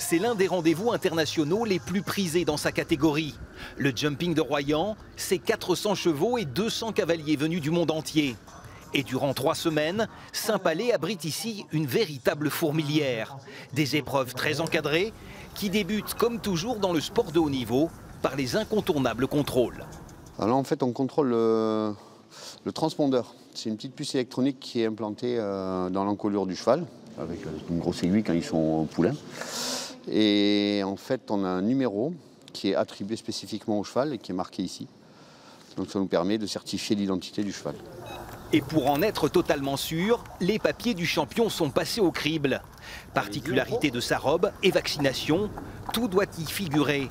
C'est l'un des rendez-vous internationaux les plus prisés dans sa catégorie. Le jumping de Royan, c'est 400 chevaux et 200 cavaliers venus du monde entier. Et durant 3 semaines, Saint-Palais abrite ici une véritable fourmilière. Des épreuves très encadrées qui débutent comme toujours dans le sport de haut niveau par les incontournables contrôles. Alors en fait, on contrôle le transpondeur. C'est une petite puce électronique qui est implantée dans l'encolure du cheval, avec une grosse aiguille quand ils sont au poulain. Et en fait, on a un numéro qui est attribué spécifiquement au cheval et qui est marqué ici. Donc ça nous permet de certifier l'identité du cheval. Et pour en être totalement sûr, les papiers du champion sont passés au crible. Particularité de sa robe et vaccination, tout doit y figurer.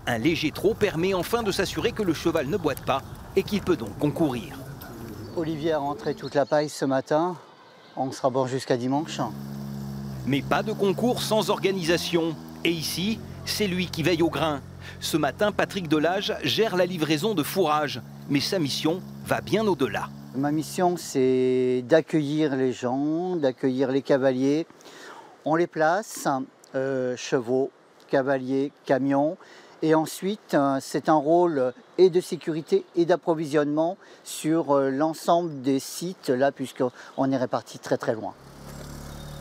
Un léger trot permet enfin de s'assurer que le cheval ne boite pas et qu'il peut donc concourir. Olivier a rentré toute la paille ce matin. On sera bon jusqu'à dimanche. Mais pas de concours sans organisation. Et ici, c'est lui qui veille au grain. Ce matin, Patrick Delage gère la livraison de fourrage. Mais sa mission va bien au-delà. Ma mission, c'est d'accueillir les gens, d'accueillir les cavaliers. On les place, chevaux, cavaliers, camions. Et ensuite, c'est un rôle et de sécurité et d'approvisionnement sur l'ensemble des sites, là, puisqu'on est répartis très très loin.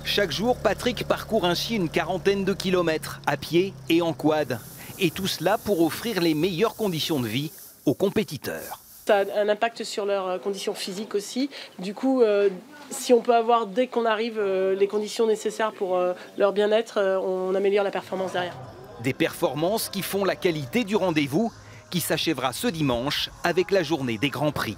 Chaque jour, Patrick parcourt ainsi une quarantaine de kilomètres, à pied et en quad. Et tout cela pour offrir les meilleures conditions de vie aux compétiteurs. Ça a un impact sur leurs conditions physiques aussi. Du coup, si on peut avoir, dès qu'on arrive, les conditions nécessaires pour leur bien-être, on améliore la performance derrière. Des performances qui font la qualité du rendez-vous qui s'achèvera ce dimanche avec la journée des Grands Prix.